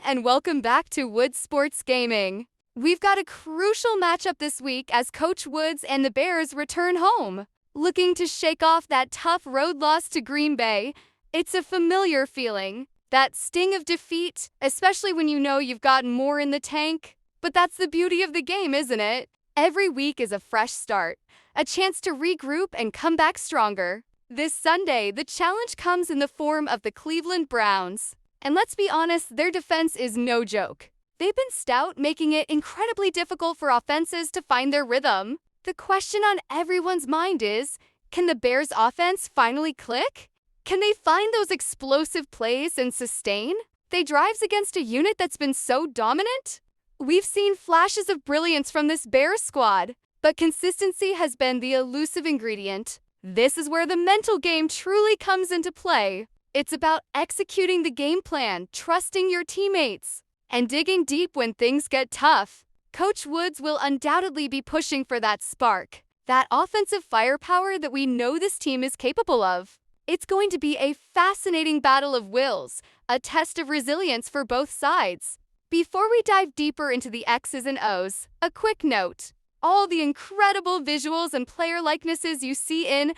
and welcome back to Woods Sports Gaming. We've got a crucial matchup this week as Coach Woods and the Bears return home. Looking to shake off that tough road loss to Green Bay, it's a familiar feeling. That sting of defeat, especially when you know you've got more in the tank. But that's the beauty of the game, isn't it? Every week is a fresh start, a chance to regroup and come back stronger. This Sunday, the challenge comes in the form of the Cleveland Browns. And let's be honest, their defense is no joke. They've been stout, making it incredibly difficult for offenses to find their rhythm. The question on everyone's mind is, can the Bears' offense finally click? Can they find those explosive plays and sustain they drives against a unit that's been so dominant? We've seen flashes of brilliance from this Bears squad, but consistency has been the elusive ingredient. This is where the mental game truly comes into play. It's about executing the game plan, trusting your teammates, and digging deep when things get tough. Coach Woods will undoubtedly be pushing for that spark, that offensive firepower that we know this team is capable of. It's going to be a fascinating battle of wills, a test of resilience for both sides. Before we dive deeper into the X's and O's, a quick note. All the incredible visuals and player likenesses you see in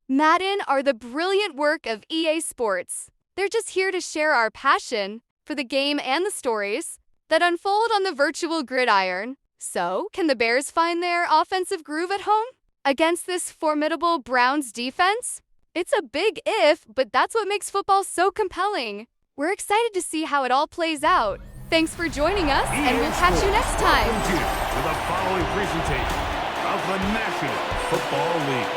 Madden are the brilliant work of EA Sports. They're just here to share our passion for the game and the stories that unfold on the virtual gridiron. So, can the Bears find their offensive groove at home against this formidable Browns defense? It's a big if, but that's what makes football so compelling. We're excited to see how it all plays out. Thanks for joining us, and we'll catch you next time. Welcome to the following presentation of the National Football League.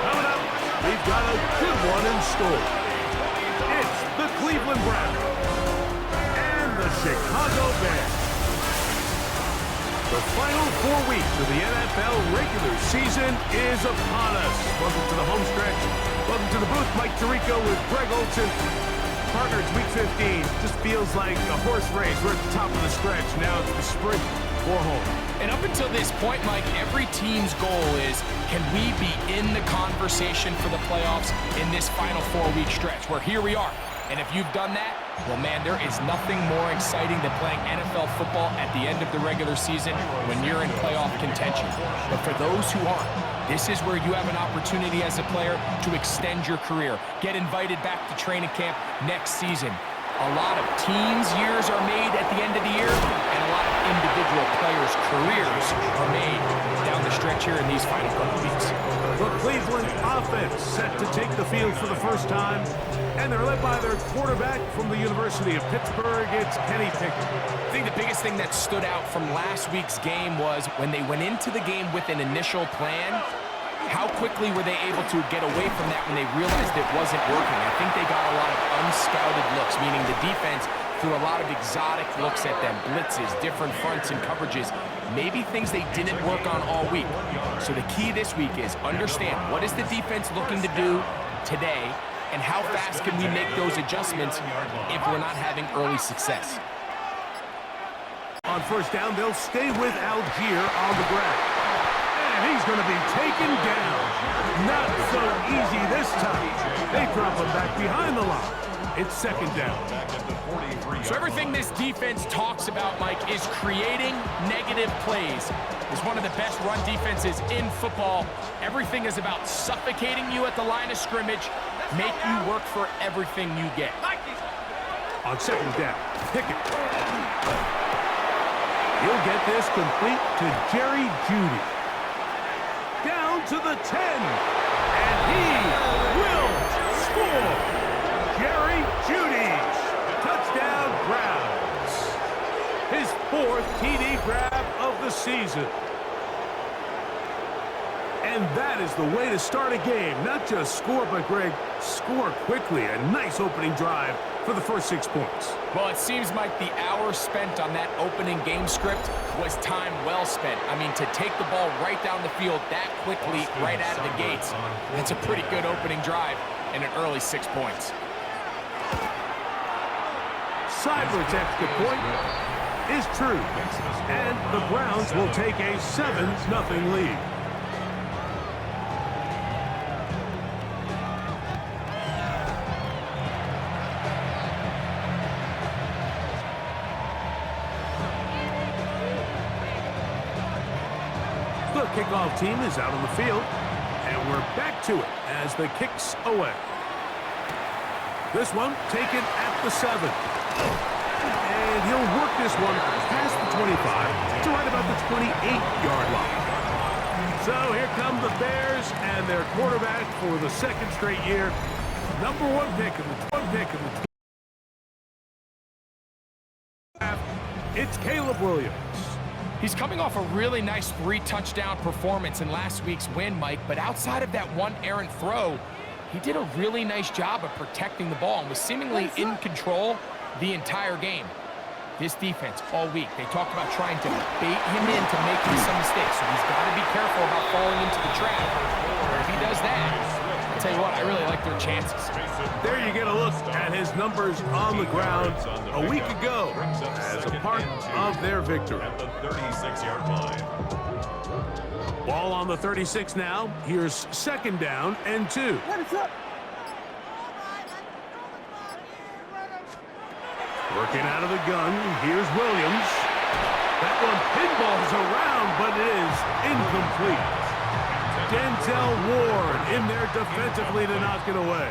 Coming up, we've got a good one in store. It's the Cleveland Browns and the Chicago Bears. The final 4 weeks of the NFL regular season is upon us. Welcome to the home stretch. Welcome to the booth. Mike Tirico with Greg Olson. Partner, it's week 15. Just feels like a horse race. We're at the top of the stretch. Now it's the sprint or home. And up until this point, Mike, every team's goal is, can we be in the conversation for the playoffs in this final 4-week stretch? Where here we are. And if you've done that, well, man, there is nothing more exciting than playing NFL football at the end of the regular season when you're in playoff contention. But for those who aren't, this is where you have an opportunity as a player to extend your career, get invited back to training camp next season. A lot of teams' years are made at the end of the year, and a lot of individual players' careers are made down the stretch here in these final couple weeks. The Cleveland offense set to take the field for the first time, and they're led by their quarterback from the University of Pittsburgh. It's Kenny Pickett. I think the biggest thing that stood out from last week's game was when they went into the game with an initial plan, how quickly were they able to get away from that when they realized it wasn't working? I think they got a lot of unscouted looks, meaning the defense threw a lot of exotic looks at them, blitzes, different fronts and coverages, maybe things they didn't work on all week. So the key this week is understand, what is the defense looking to do today, and how fast can we make those adjustments if we're not having early success? On first down, they'll stay with Algier on the ground. And he's going to be taken down. Not so easy this time. They drop him back behind the line. It's second down. So everything this defense talks about, Mike, is creating negative plays. It's one of the best run defenses in football. Everything is about suffocating you at the line of scrimmage, make you work for everything you get. On second down, Pickett. He'll get this complete to Jerry Jeudy. Down to the 10. And he will score. Jerry Jeudy. Touchdown Browns. His 4th TD grab of the season. And that is the way to start a game. Not just score, but Greg, score quickly. A nice opening drive for the first 6 points. Well, it seems like the hour spent on that opening game script was time well spent. I mean, to take the ball right down the field that quickly, right out of the gates, that's a pretty good opening drive and an early 6 points. Seibert's extra point is true. And the Browns will take a 7-0 lead. The kickoff team is out on the field, and we're back to it as the kick's away. This one taken at the 7. And he'll work this one past the 25 to right about the 28-yard line. So here come the Bears and their quarterback for the second straight year. Number 1 pick in the draft. It's Caleb Williams. He's coming off a really nice 3-touchdown performance in last week's win, Mike, but outside of that one errant throw, he did a really nice job of protecting the ball and was seemingly in control the entire game. This defense all week, they talked about trying to bait him into making some mistakes, so he's got to be careful about falling into the trap. If he does that, I'll tell you what, I really like their chances. There you get a look at his numbers on the ground a week ago as a part of their victory. At the 36-yard line. Ball on the 36 now. Here's second down and 2. Working out of the gun. Here's Williams. That one pinballs around, but it is incomplete. Denzel Ward in there defensively to knock it away.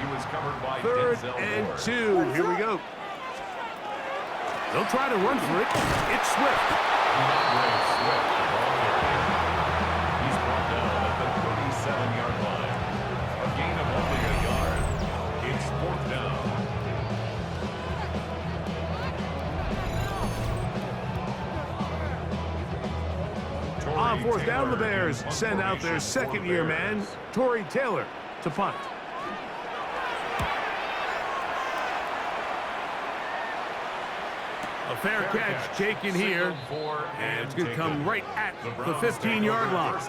He was covered by 3rd Denzel and Ward. 2. Here we go. They'll try to run for it. It's Swift. Swift, the ball carrier. He's brought down at the 37-yard line. A gain of only a yard. It's 4th down. On 4th down, the Bears send out their second-year man, Torrey Taylor, to punt. A fair catch taken here, and it's going to come right at the 15-yard line.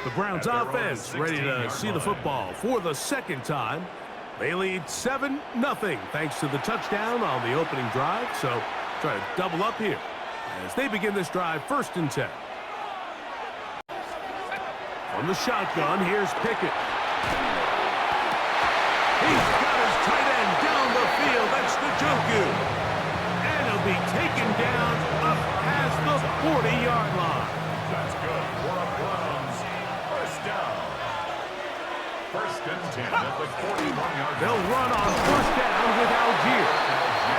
The Browns offense ready to see the football for the second time. They lead 7-0 thanks to the touchdown on the opening drive, so try to double up here as they begin this drive 1st and 10. From the shotgun, here's Pickett. He's got his tight end down the field. That's Njoku. And he'll be taken down up past the 40-yard line. That's good for the Browns. 1st down. 1st and 10 at the 41-yard line. They'll run on 1st down with Algier.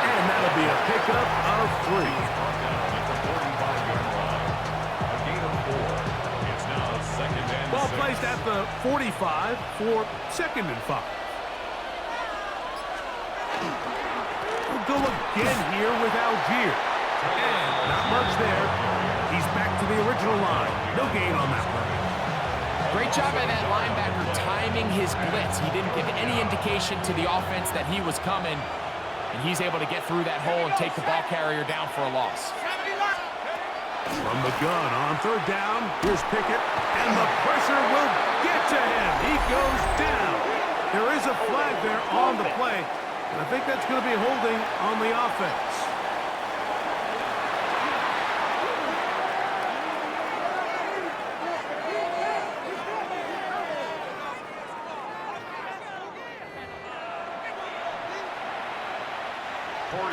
And that'll be a pickup of 3. At the 45-yard line. A gain of 4. It's now 2nd and 6. Ball placed at the 45 for 2nd and 5. We'll go again here with Algier. And not much there. He's back to the original line. No gain on that one. Great job by that linebacker timing his blitz. He didn't give any indication to the offense that he was coming, and he's able to get through that hole and take the ball carrier down for a loss. From the gun on 3rd down, here's Pickett, and the pressure will get to him. He goes down. There is a flag there on the play, and I think that's going to be holding on the offense.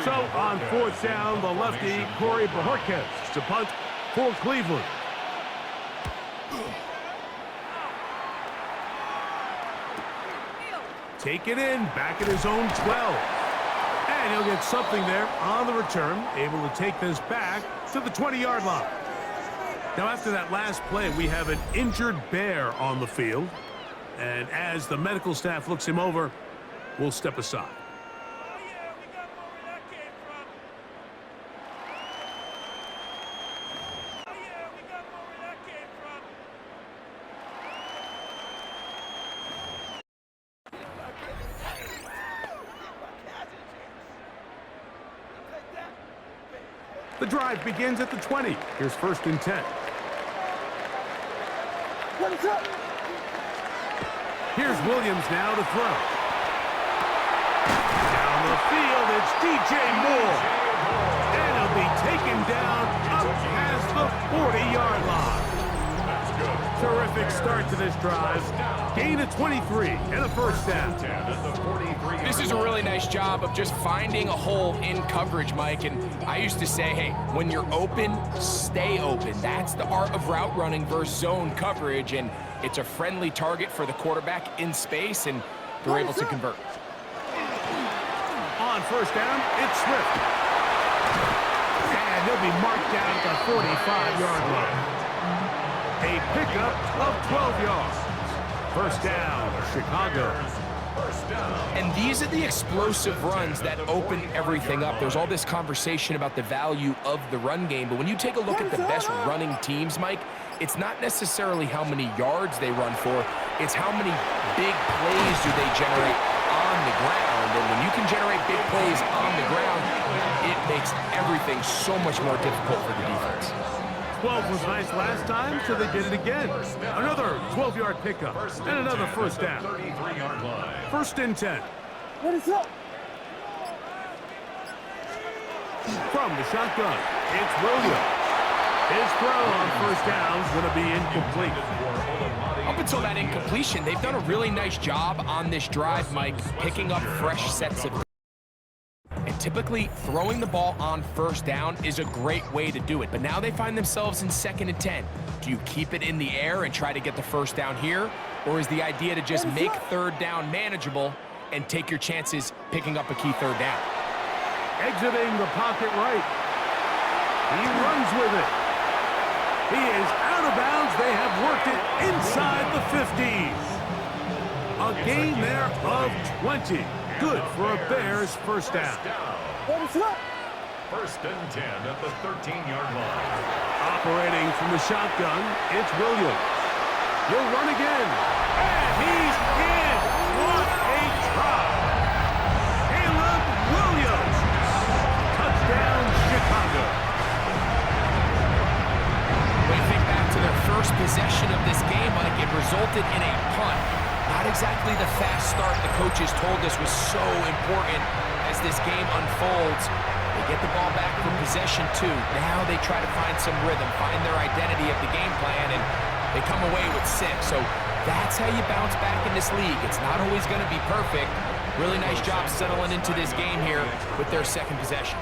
So on 4th down, the lefty, Corey Bojorquez to punt for Cleveland. Take it in, back at his own 12. And he'll get something there on the return, able to take this back to the 20-yard line. Now after that last play, we have an injured Bear on the field. And as the medical staff looks him over, we'll step aside. The drive begins at the 20. Here's 1st and 10. Here's Williams now to throw. Down the field, it's DJ Moore. And he'll be taken down up past the 40-yard line. Terrific start to this drive. Gain of 23 and a first down. This is a really nice job of just finding a hole in coverage, Mike. And I used to say, hey, when you're open, stay open. That's the art of route running versus zone coverage. And it's a friendly target for the quarterback in space, and they're able to convert. On first down, it's Swift. And he'll be marked down at the 45-yard line. A pickup of 12 yards. First down, Chicago. And these are the explosive runs that open everything up. There's all this conversation about the value of the run game, but when you take a look at the best running teams, Mike, it's not necessarily how many yards they run for, it's how many big plays do they generate on the ground. And when you can generate big plays on the ground, it makes everything so much more difficult for the defense. 12 was nice last time, so they did it again. Another 12-yard pickup and another first down. First and 10. What is up? From the shotgun, it's Williams. His throw on first down is going to be incomplete. Up until that incompletion, they've done a really nice job on this drive, Mike, picking up fresh sets of. And typically, throwing the ball on first down is a great way to do it. But now they find themselves in 2nd and 10. Do you keep it in the air and try to get the first down here? Or is the idea to just make third down manageable and take your chances picking up a key third down? Exiting the pocket right. He runs with it. He is out of bounds. They have worked it inside the 50. A gain there of 20. Good for a Bears first down. First and 10 at the 13-yard line. Operating from the shotgun, it's Williams. He'll run again. And he's in. What a try. Caleb Williams. Touchdown, Chicago. When you think back to their first possession of this game, Mike, it resulted in a punt. Not exactly the fast start the coaches told us was so important as this game unfolds. They get the ball back for possession 2. Now they try to find some rhythm, find their identity of the game plan, and they come away with 6. So that's how you bounce back in this league. It's not always going to be perfect. Really nice job settling into this game here with their second possession.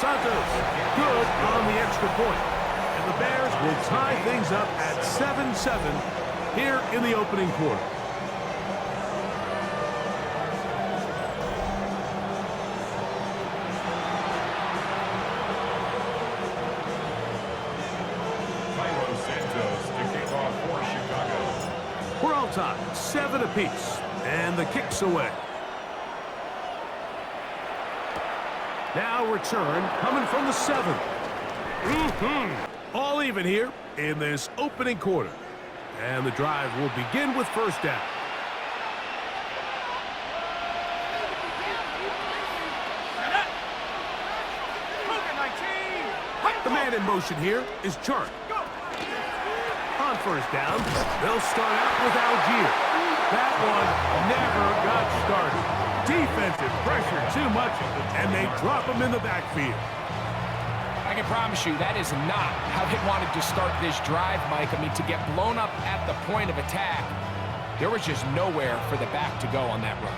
Santos, good on the extra point. And the Bears will tie things up at 7-7 here in the opening quarter. Santos to kick off for Chicago. We're all tied, 7 apiece, and the kick's away. Now return coming from the 7. All even here in this opening quarter. And the drive will begin with first down. The man in motion here is Chark. On first down, they'll start out with Algier. That one never got started. Defensive pressure too much, and they drop him in the backfield. I can promise you that is not how they wanted to start this drive, Mike. I mean, to get blown up at the point of attack, there was just nowhere for the back to go on that run.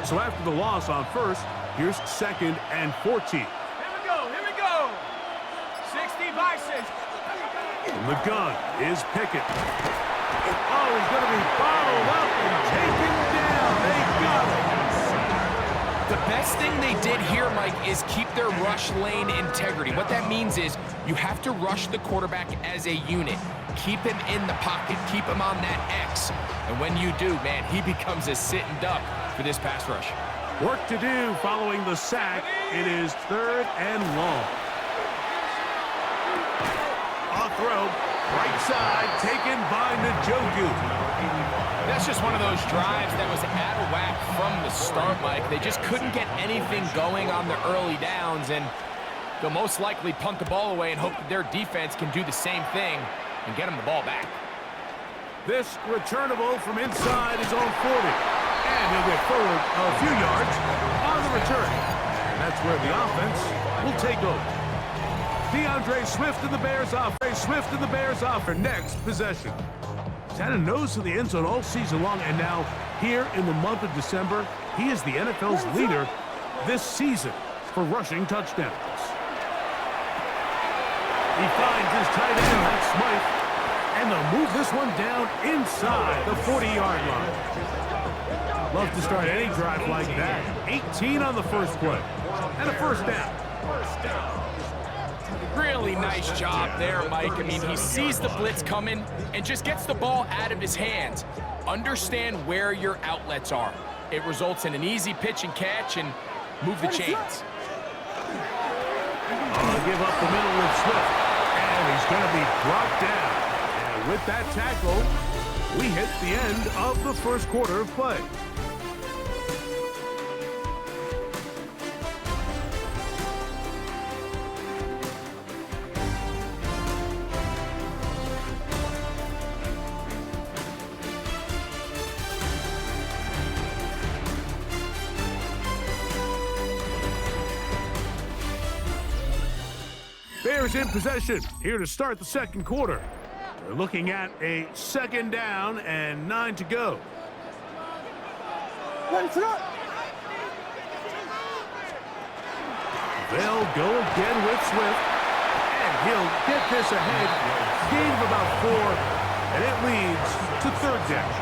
So after the loss on first, here's 2nd and 14. Here we go. 60 by 6. And the gun is Pickett. Oh, he's going to be followed up and taken down. They got it. The best thing they did here, Mike, is keep their rush lane integrity. What that means is you have to rush the quarterback as a unit. Keep him in the pocket. Keep him on that X. And when you do, man, he becomes a sitting duck for this pass rush. Work to do following the sack. It is 3rd and long. A throw. Right side taken by Njoku. That's just one of those drives that was out of whack from the start, Mike. They just couldn't get anything going on the early downs, and they'll most likely punt the ball away and hope that their defense can do the same thing and get them the ball back. This returnable from inside his own 40. And he'll get forward a few yards on the return. That's where the offense will take over. DeAndre Swift and the Bears off. Swift and the Bears off for next possession. He's had a nose to the end zone all season long, and now here in the month of December, he is the NFL's leader this season for rushing touchdowns. He finds his tight end, that's Smythe, and they'll move this one down inside the 40-yard line. Love to start any drive like that. 18 on the first play, and a first down. Really nice job there, Mike. I mean, he sees the blitz coming and just gets the ball out of his hands. Understand where your outlets are. It results in an easy pitch and catch and move the chains. Give up the middle with Swift, and he's going to be brought down. And with that tackle, we hit the end of the first quarter of play. Bears in possession here to start the second quarter. We're looking at a second down and 9 to go. They'll go again with Swift, and he'll get this ahead. Gain of about 4, and it leads to third down.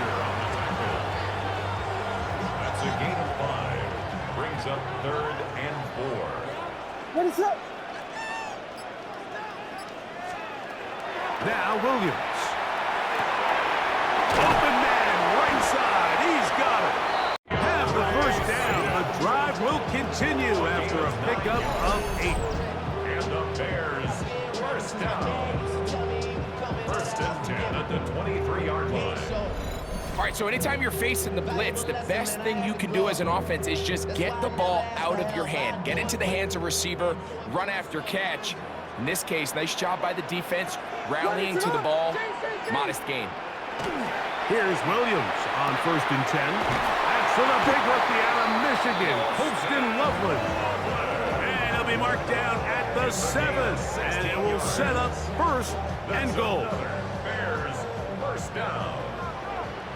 That's a gain of 5. Brings up 3rd and 4. What is up? Now Williams. Open man, right side. He's got it. Have the first down. The drive will continue after a pickup of 8. And the Bears, first down. First and 10 at the 23-yard line. All right, so anytime you're facing the blitz, the best thing you can do as an offense is just get the ball out of your hand. Get into the hands of receiver, run after catch. In this case, nice job by the defense, rallying to the ball. Modest gain. Here's Williams on first and 10. That's for the big rookie out of Michigan, Holston Loveland. And he'll be marked down at the 7. And it will set up first and goal. Bears, first down.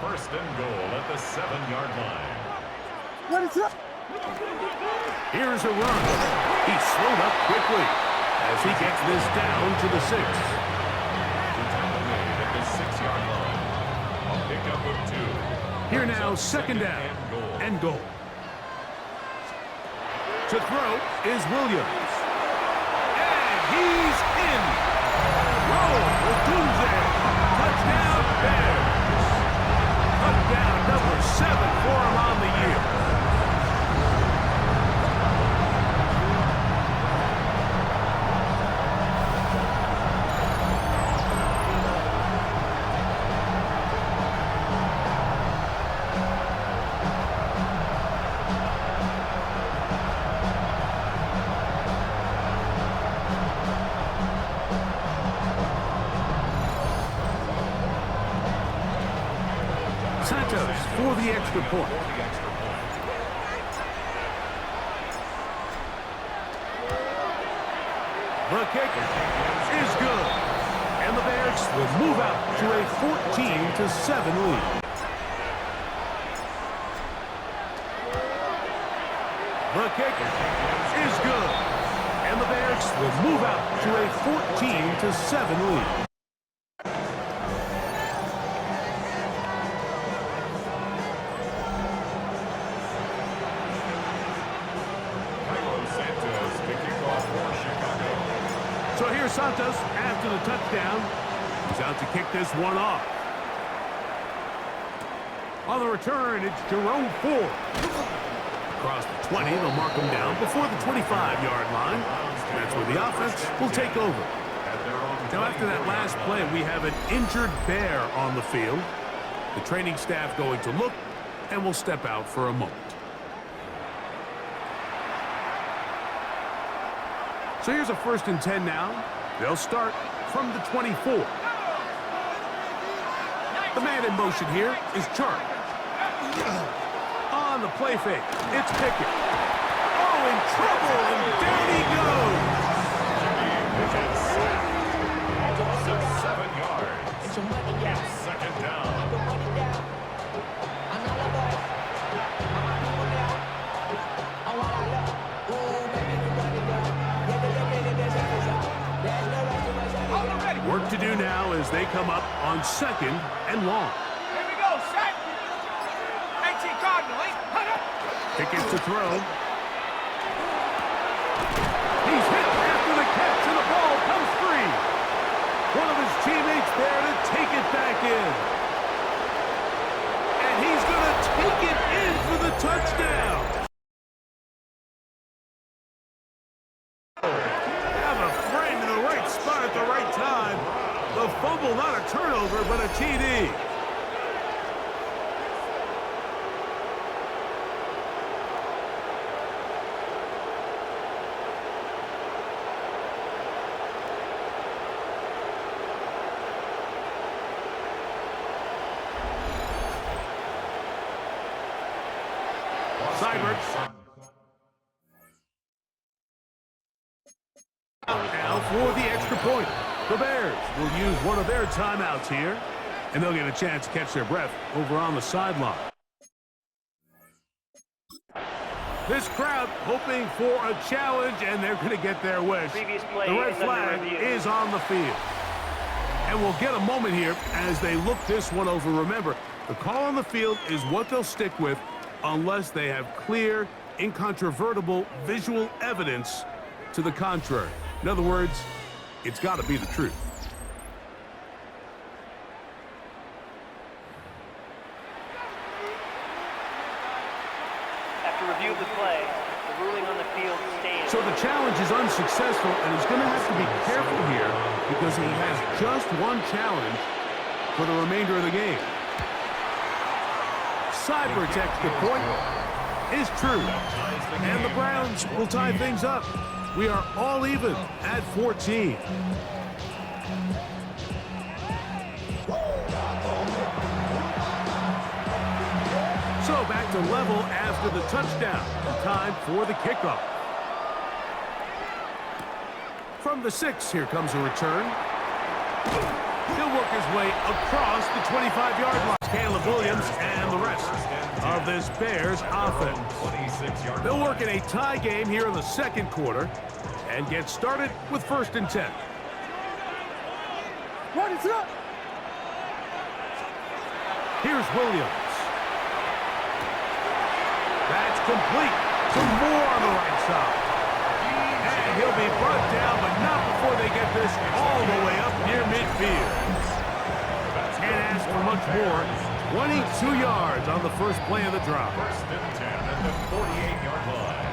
First and goal at the 7-yard line. What is up? Here's a run. He's slowed up quickly as he gets this down to the 6. The tackle made at the 6-yard line. A pickup of 2. Here now, second down and goal. To throw is Williams. And he's in. Roll with Doomsday. Touchdown, Bears. Touchdown number 7 for him on the year. Santos for the extra point. The kick is good. And the Bears will move out to a 14-7 lead. The kick is good. And the Bears will move out to a 14-7 lead. So here's Santos after the touchdown. He's out to kick this one off. On the return, it's Jerome Ford. Across the 20, they'll mark him down before the 25-yard line. That's where the offense will take over. Now after that last play, we have an injured Bear on the field. The training staff going to look and will step out for a moment. So here's a first and 10 now. They'll start from the 24. The man in motion here is Chark. On the play fake, it's Pickett. Oh, in trouble, and down he goes. It's 7 yards. It's second down. Work to do now as they come up on 2nd and long. Here we go, set. AT Cardinal, Pickett to throw. He's hit after the catch, and the ball comes free. One of his teammates there to take it back in. And he's going to take it in for the touchdown. Have a friend in the right spot at the right time. The fumble, not a turnover, but a TD. Seibert. Now for the extra point. The Bears will use one of their timeouts here, and they'll get a chance to catch their breath over on the sideline. This crowd hoping for a challenge, and they're going to get their wish. The red flag is on the field. And we'll get a moment here as they look this one over. Remember, the call on the field is what they'll stick with unless they have clear, incontrovertible visual evidence to the contrary. In other words, it's got to be the truth. After review of the play, the ruling on the field stands. So the challenge is unsuccessful, and he's going to have to be careful here because he has just one challenge for the remainder of the game. Seibert's extra point is true, and the Browns will tie things up. We are all even at 14. So back to level after the touchdown. Time for the kickoff. From the 6, here comes a return. He'll work his way across the 25-yard line. Caleb Williams and the rest of this Bears offense. They'll work in a tie game here in the second quarter and get started with 1st and 10. What is up? Here's Williams. That's complete. Some more on the right side. And he'll be brought down, but not before they get this all the way up near midfield. Can't ask for much more. 22 yards on the first play of the drive. 1st and 10 at the 48-yard line.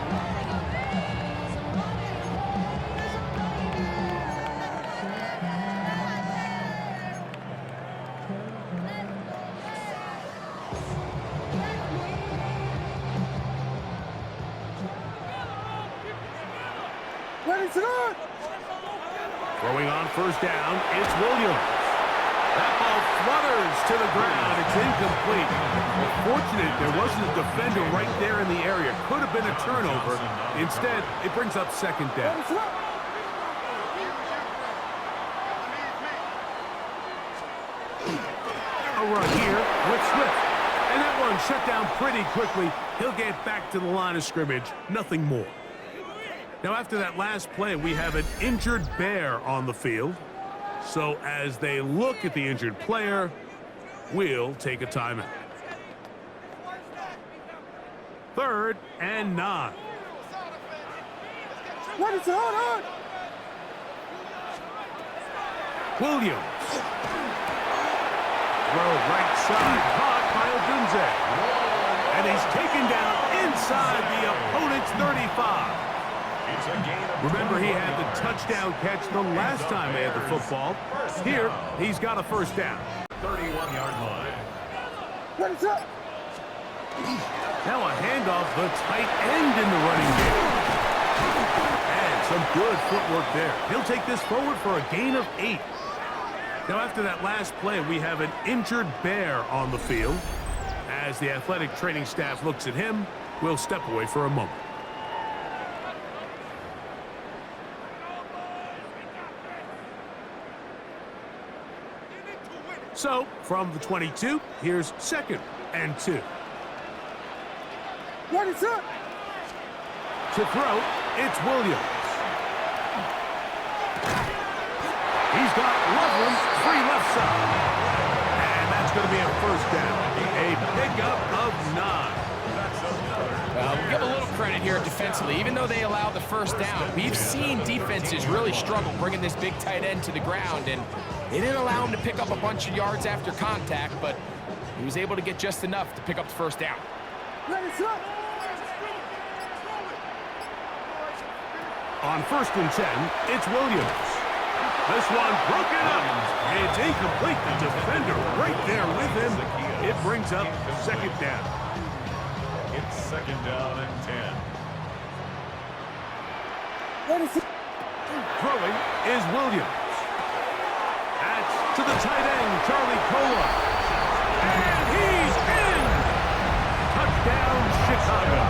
What is up? Throwing on 1st down, it's Williams. That ball flutters to the ground. It's incomplete. Fortunate there wasn't a defender right there in the area. Could have been a turnover. Instead, it brings up 2nd down. What is up? A run here with Swift. And that one shut down pretty quickly. He'll get back to the line of scrimmage. Nothing more. Now, after that last play, we have an injured Bear on the field. So as they look at the injured player, we'll take a timeout. 3rd and 9. What is on? Williams. Throw right side, caught by Odunze. And he's taken down inside the opponent's 35. Remember, he had the touchdown catch the last time they had the football. Here, he's got a 1st down. 31-yard line. What is up? Now a handoff, the tight end in the running game. And some good footwork there. He'll take this forward for a gain of 8. Now after that last play, we have an injured Bear on the field. As the athletic training staff looks at him, we'll step away for a moment. So, from the 22, here's 2nd and 2. Ready, set. To throw, it's Williams. He's got Loveland free left side. And that's going to be a first down. A pickup of 9. We'll give a little credit here defensively. Even though they allowed the first down, we've seen defenses really struggle bringing this big tight end to the ground, and they didn't allow him to pick up a bunch of yards after contact, but he was able to get just enough to pick up the first down. Ready, set. On 1st and 10, it's Williams. This one broken up. It's incomplete. The defender right there with him. It brings up 2nd down. It's 2nd down and 10. Ready, set. Throwing is Williams. That's to the tight end, Charlie Cola. And he's in! Touchdown, Chicago.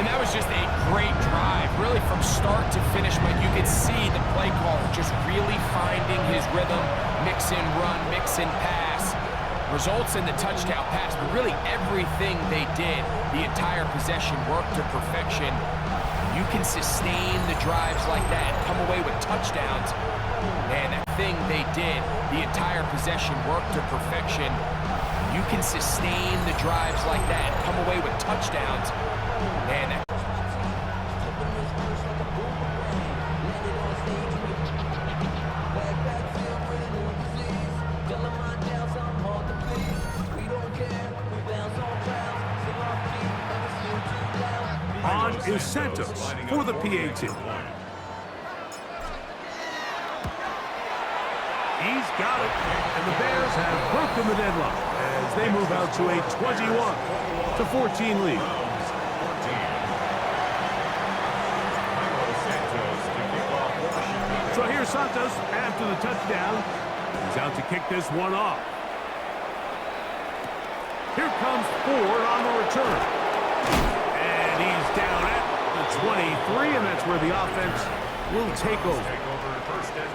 And that was just a great drive, really from start to finish, Mike. You could see the play caller just really finding his rhythm, mix and run, mix and pass. Results in the touchdown pass, but really everything they did, the entire possession worked to perfection. You can sustain the drives like that and come away with touchdowns. Man, that thing they did, the entire possession worked to perfection. You can sustain the drives like that and come away with touchdowns. Man, that On is Santos for the PAT. He's got it, and the Bears have broken the deadlock as they move out to a 21-14 lead. So here's Santos after the touchdown. He's out to kick this one off. Here comes Ford on the return. And he's down at the 23, and that's where the offense will take over.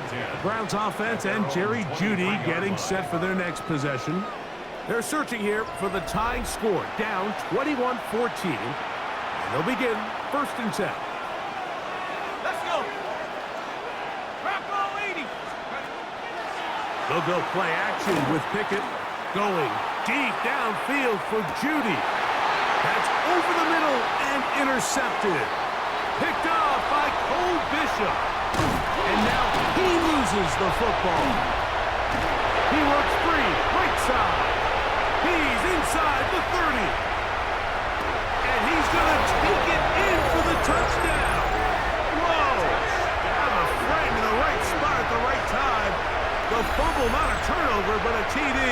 The Browns offense and Jerry Jeudy getting set for their next possession. They're searching here for the tying score, down 21-14. And they'll begin 1st and 10. Let's go. Rock all 80. They'll go play action with Pickett going deep downfield for Jeudy. That's over the middle and intercepted. Picked off by Cole Bishop. And now he loses the football. He works free, right side. He's inside the 30. And he's going to take it in for the touchdown. Whoa. Have a friend in the right spot at the right time. The fumble, not a turnover, but a TD.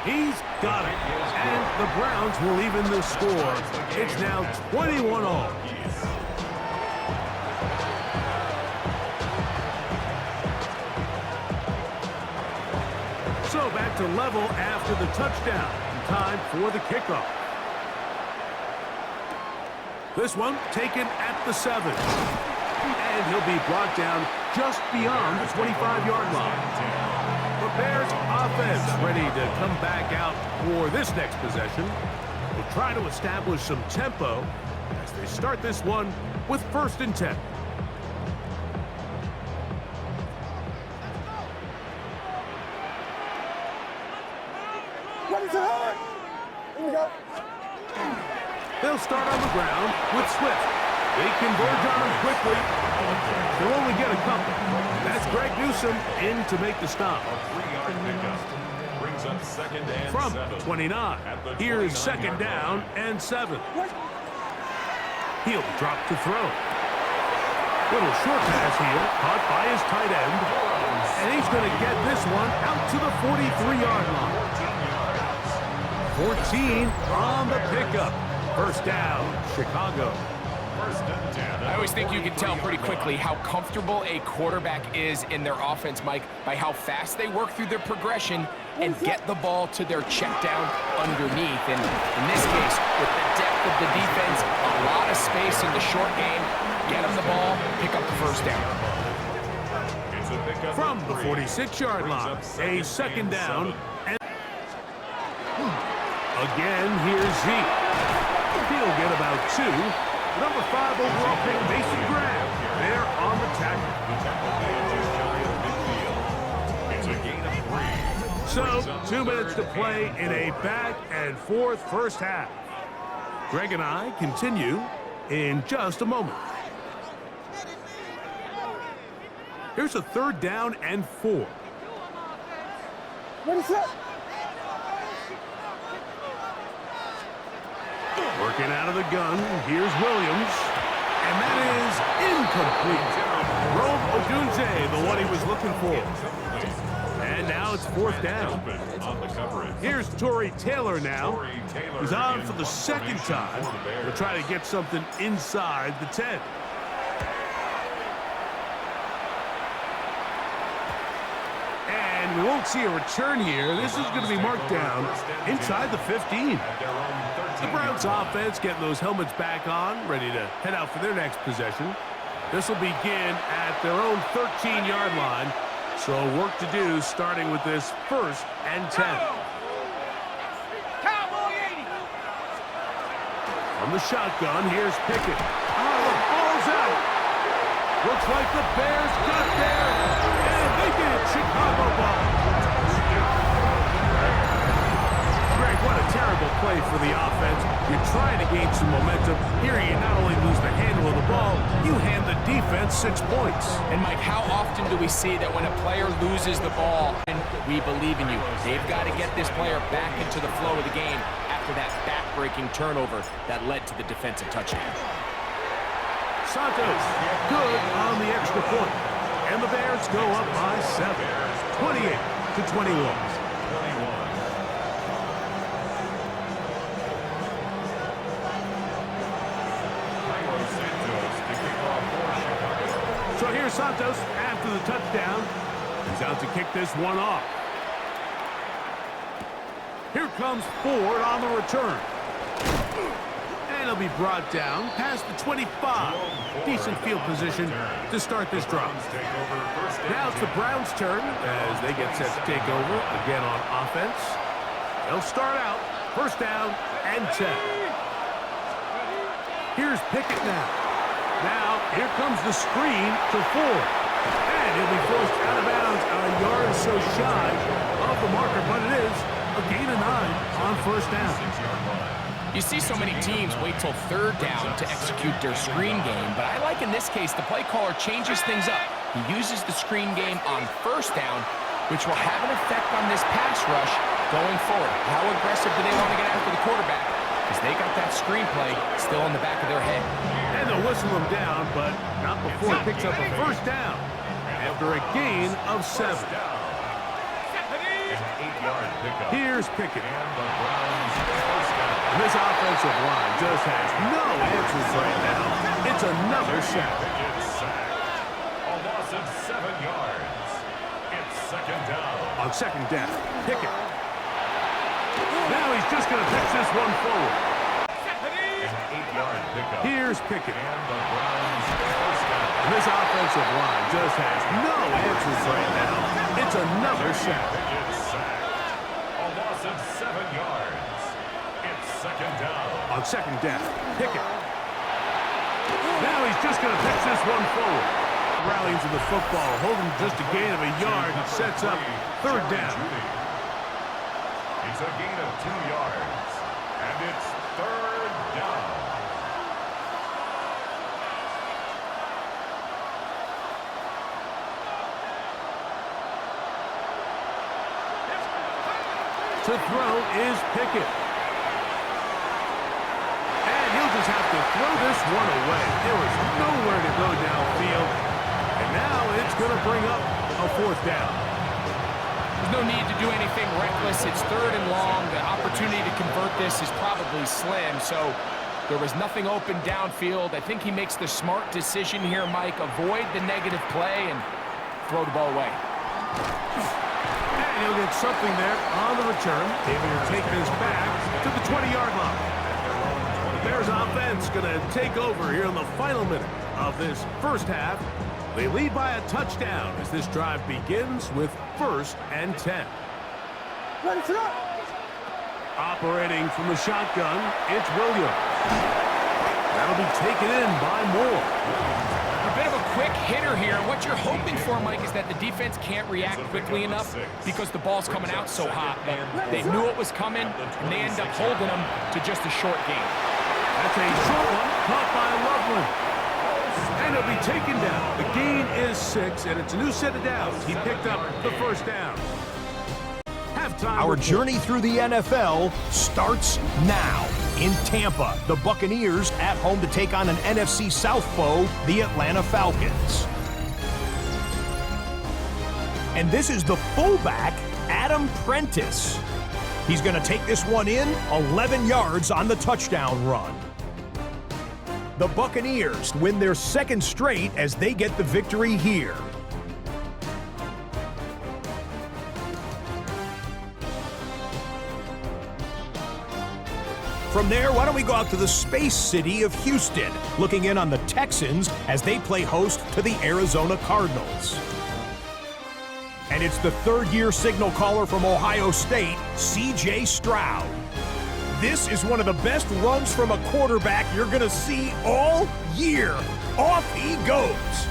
He's got it. And the Browns will even the score. It's now 21-all. So back to level after the touchdown. Time for the kickoff. This one taken at the 7. And he'll be brought down just beyond the 25-yard line. The Bears offense ready to come back out for this next possession. We'll try to establish some tempo as they start this one with 1st and 10. Ready, set. Here we go. They'll start on the ground with Swift. They converge on him quickly. They'll only get a couple. That's Greg Newsome in to make the stop. Brings up 2nd and From 7. 29, here's 2nd down and 7. He'll drop to throw. Little short pass here, caught by his tight end. And he's going to get this one out to the 43-yard line. 14 on the pickup. 1st down, Chicago. I always think you can tell pretty quickly how comfortable a quarterback is in their offense, Mike, by how fast they work through their progression and get the ball to their check down underneath. And in this case, with the depth of the defense, a lot of space in the short game, get them the ball, pick up the first down. From the 46-yard line, a second down. And again, here's Zeke. He'll get about 2. Number 5 overall pick, Mason Graham. They're on the tackle. It's a gain of 3. So, 2 minutes to play in a back-and-forth first half. Greg and I continue in just a moment. Here's a 3rd down and 4. Ready, set. Working out of the gun, here's Williams. And that is incomplete. Rome Odunze, the one he was looking for. And now it's 4th down. Here's Torrey Taylor now. He's on for the 2nd time. We'll try to get something inside the 10. And we won't see a return here. This is going to be marked down inside the 15. The Browns offense getting those helmets back on, ready to head out for their next possession. This will begin at their own 13-yard line. So work to do starting with this 1st and 10. Cowboy 80. From the shotgun, here's Pickett. Oh, the ball's out. Looks like the Bears got there. And they did. Chicago ball. Greg, what a terrible play for the offense. You're trying to gain some momentum. Here you not only lose the handle of the ball, you hand the defense 6 points. And Mike, how often do we see that when a player loses the ball, and we believe in you, they've got to get this player back into the flow of the game after that back-breaking turnover that led to the defensive touchdown. Santos, good on the extra point. And the Bears go up by 7, 28-21. So here's Santos after the touchdown. He's out to kick this one off. Here comes Ford on the return. And he'll be brought down past the 25. Decent field position to start this drive. Now it's the Browns' turn as they get set to take over again on offense. They'll start out 1st down and 10. Here's Pickett now. Now, here comes the screen to Ford. And he'll be forced out of bounds a yard or so shy of the marker, but it is a gain of 9 on 1st down. You see so many teams wait till 3rd down to execute their screen game, but I like in this case the play caller changes things up. He uses the screen game on 1st down, which will have an effect on this pass rush going forward. How aggressive do they want to get after the quarterback? Because they got that screenplay still in the back of their head. And they'll whistle him down, but not before he picks up a 1st down after a gain of 7. Here's Pickett. And this offensive line just has no answers right now. It's another sack. A loss of 7 yards. It's 2nd down. On 2nd down, Pickett. Now he's just going to pitch this one forward. Here's Pickett. And this offensive line just has no answers right now. It's another sack. A loss of 7 yards. It's 2nd down. On 2nd down, Pickett. Now he's just going to pitch this one forward. Rallies to the football, holding just a gain of a yard and sets up 3rd down. It's a gain of 2 yards, and it's 3rd down. To throw is Pickett. And he'll just have to throw this one away. There was nowhere to go downfield. And now it's going to bring up a 4th down. There's no need to do anything reckless. It's 3rd and long. The opportunity to convert this is probably slim. So there was nothing open downfield. I think he makes the smart decision here, Mike. Avoid the negative play and throw the ball away. And he'll get something there on the return. Able to take this back to the 20-yard line. The Bears offense going to take over here in the final minute of this first half. They lead by a touchdown as this drive begins with 1st and 10. Ready, set. Operating from the shotgun, it's Williams. That'll be taken in by Moore. A bit of a quick hitter here. What you're hoping for, Mike, is that the defense can't react quickly enough because the ball's coming out so hot. But they knew it was coming, and they end up holding them to just a short game. That's a short one, caught by Loveland. And it'll be taken down. The gain is 6, and it's a new set of downs. He picked up the first down. Our journey through the NFL starts now. In Tampa, the Buccaneers at home to take on an NFC South foe, the Atlanta Falcons. And this is the fullback, Adam Prentice. He's going to take this one in, 11 yards on the touchdown run. The Buccaneers win their 2nd straight as they get the victory here. From there, why don't we go out to the space city of Houston, looking in on the Texans as they play host to the Arizona Cardinals. And it's the 3rd-year signal caller from Ohio State, C.J. Stroud. This is one of the best runs from a quarterback you're going to see all year. Off he goes.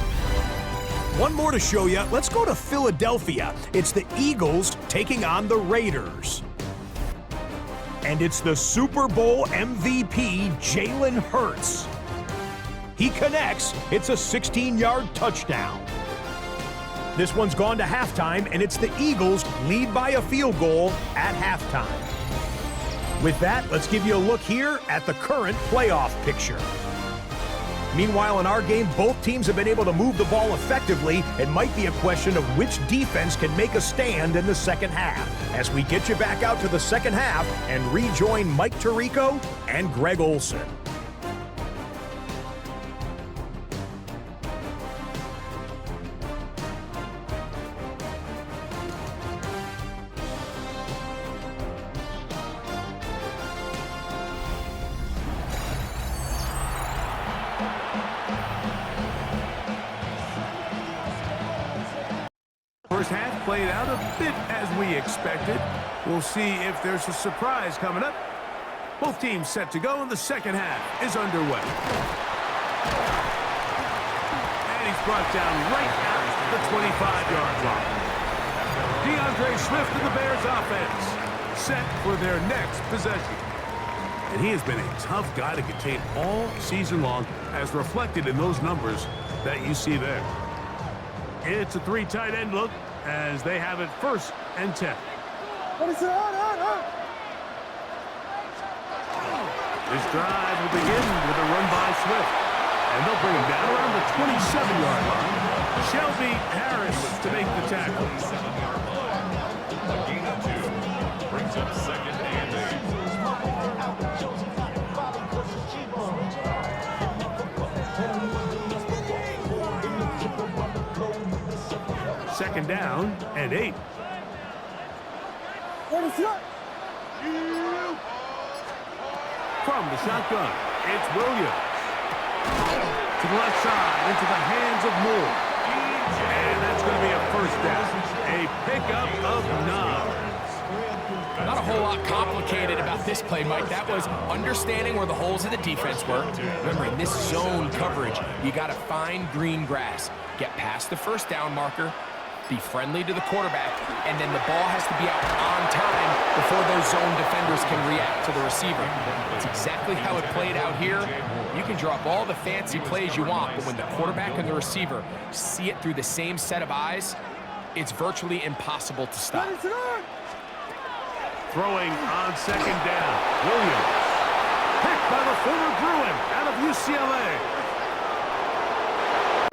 One more to show you. Let's go to Philadelphia. It's the Eagles taking on the Raiders. And it's the Super Bowl MVP, Jalen Hurts. He connects. It's a 16-yard touchdown. This one's gone to halftime, and it's the Eagles lead by a field goal at halftime. With that, let's give you a look here at the current playoff picture. Meanwhile, in our game, both teams have been able to move the ball effectively. It might be a question of which defense can make a stand in the second half. As we get you back out to the second half and rejoin Mike Tirico and Greg Olson. First half played out a bit as we expected. We'll see if there's a surprise coming up. Both teams set to go, and the second half is underway. And he's brought down right at the 25-yard line. DeAndre Swift and the Bears offense set for their next possession. And he has been a tough guy to contain all season long, as reflected in those numbers that you see there. It's a 3 tight end look as they have it 1st and 10. This drive will begin with a run by Swift. And they'll bring him down around the 27-yard line. Shelby Harris to make the tackle. 7-yard line. A gain of 2. Brings up 2nd and 8. Second down and 8. From the shotgun, it's Williams. To the left side, into the hands of Moore. And that's going to be a 1st down. A pickup of 9. Not a whole lot complicated about this play, Mike. That was understanding where the holes of the defense were. Remember, in this zone coverage, you got to find green grass. Get past the 1st down marker, be friendly to the quarterback, and then the ball has to be out on time before those zone defenders can react to the receiver. That's exactly how it played out here. You can draw up all the fancy plays you want, but when the quarterback and the receiver see it through the same set of eyes, it's virtually impossible to stop. Throwing on 2nd down, Williams. Picked by the former Bruin out of UCLA.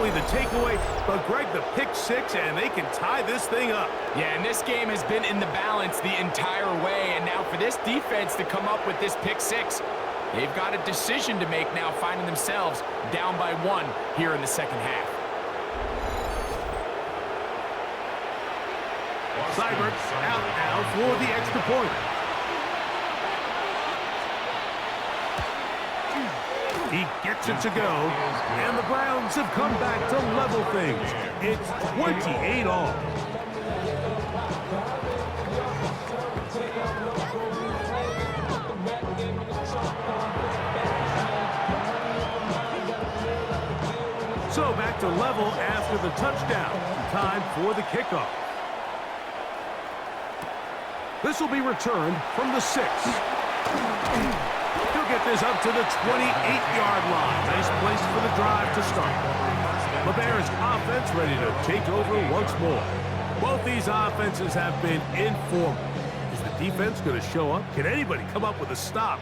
The takeaway, but Greg, the pick 6, and they can tie this thing up. Yeah, and this game has been in the balance the entire way, and now for this defense to come up with this pick 6, they've got a decision to make now, finding themselves down by 1 here in the second half. Seibert out now for the extra point. He gets it to go, and the Browns have come back to level things. It's 28 all. So back to level after the touchdown. Time for the kickoff. This will be returned from the 6. He'll get this up to the 28-yard line. Nice place for the drive to start. The Bears offense ready to take over once more. Both these offenses have been informal. Is the defense going to show up? Can anybody come up with a stop?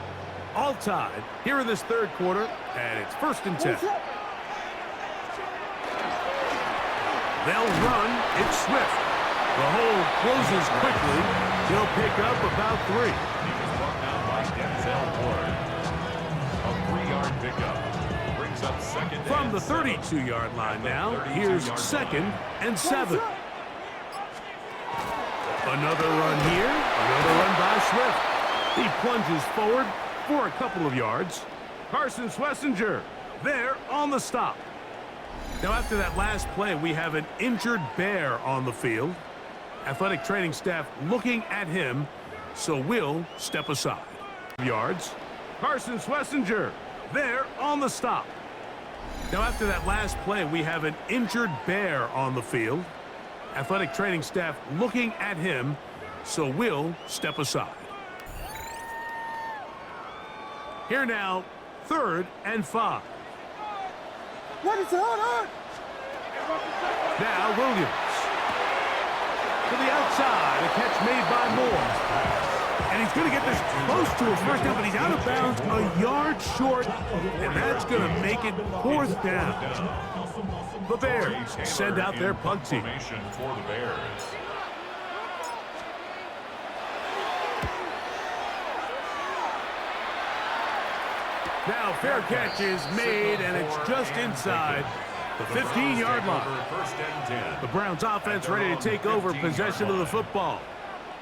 All tied here in this third quarter, and it's 1st and 10. They'll run. It's Swift. The hole closes quickly. He'll pick up about 3. He was brought down by Denzel Ward. A 3-yard pickup. Brings up second From the and 7. 32-yard line now, here's 2nd and 7. Another run here. Another run by Swift. He plunges forward for a couple of yards. Carson Schlesinger there on the stop. Now, after that last play, we have an injured Bear on the field. Athletic training staff looking at him, so we'll step aside. Yards. Carson Schlesinger there on the stop. Now, after that last play, we have an injured Bear on the field. Athletic training staff looking at him, so we'll step aside. Here now, 3rd and 5. What is it on? Now Williams. To the outside, a catch made by Moore. And he's going to get this close to a first down, but he's out of bounds a yard short, and that's going to make it 4th down. The Bears send out their punt team. For the Bears. Now fair catch is made, and it's just inside the 15-yard line. 1st and 10. The Browns offense ready to take over possession of the football.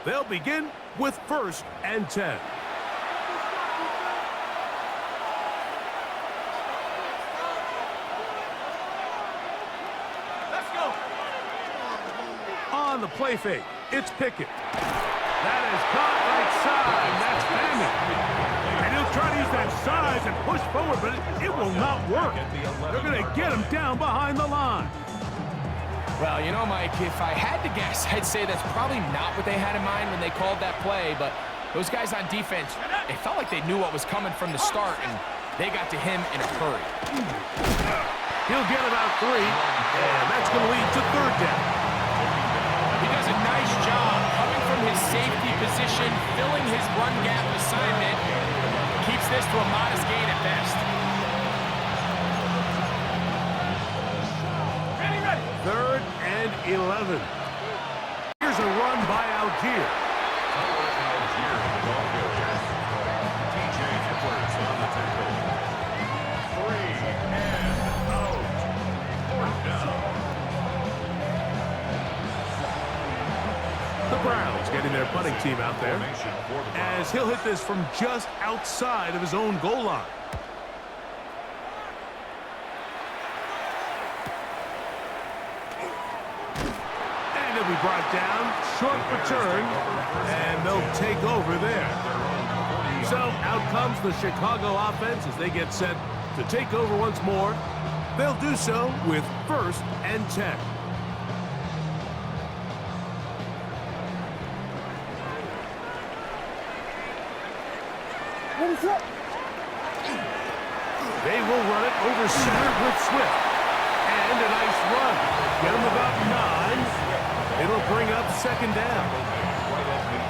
They'll begin with 1st and 10. Let's go. On the play fake, it's Pickett. That is caught right side. That's Bannon. And he'll try to use that size and push forward, but it will not work. They're going to get him down behind the line. Well, you know, Mike, if I had to guess, I'd say that's probably not what they had in mind when they called that play, but those guys on defense, it felt like they knew what was coming from the start, and they got to him in a hurry. He'll get about 3, and that's going to lead to 3rd down. He does a nice job coming from his safety position, filling his run gap assignment, keeps this to a modest gain at best. 3rd and 11. Here's a run by Algier. The Browns getting their punting team out there as he'll hit this from just outside of his own goal line. And he'll be brought down, short return, and they'll take over there. So out comes the Chicago offense as they get set to take over once more. They'll do so with 1st and 10. What is it? They will run it over center with Swift. And a nice run. Get him about 9. It'll bring up 2nd down.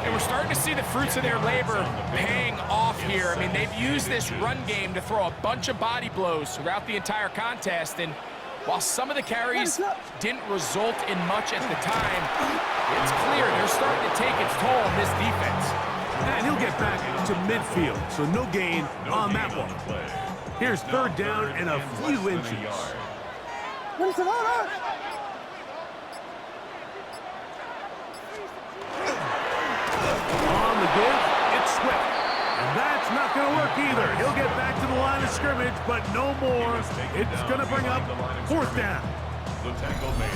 And we're starting to see the fruits of their labor paying off here. I mean, they've used this run game to throw a bunch of body blows throughout the entire contest. And while some of the carries didn't result in much at the time, it's clear they're starting to take its toll on this defense. And he'll get back to midfield, so no gain on that one. Here's 3rd down and a few inches. What is it on? to give. It's Swift. And that's not going to work either. He'll get back to the line of scrimmage, but no more. It's going to bring up fourth down.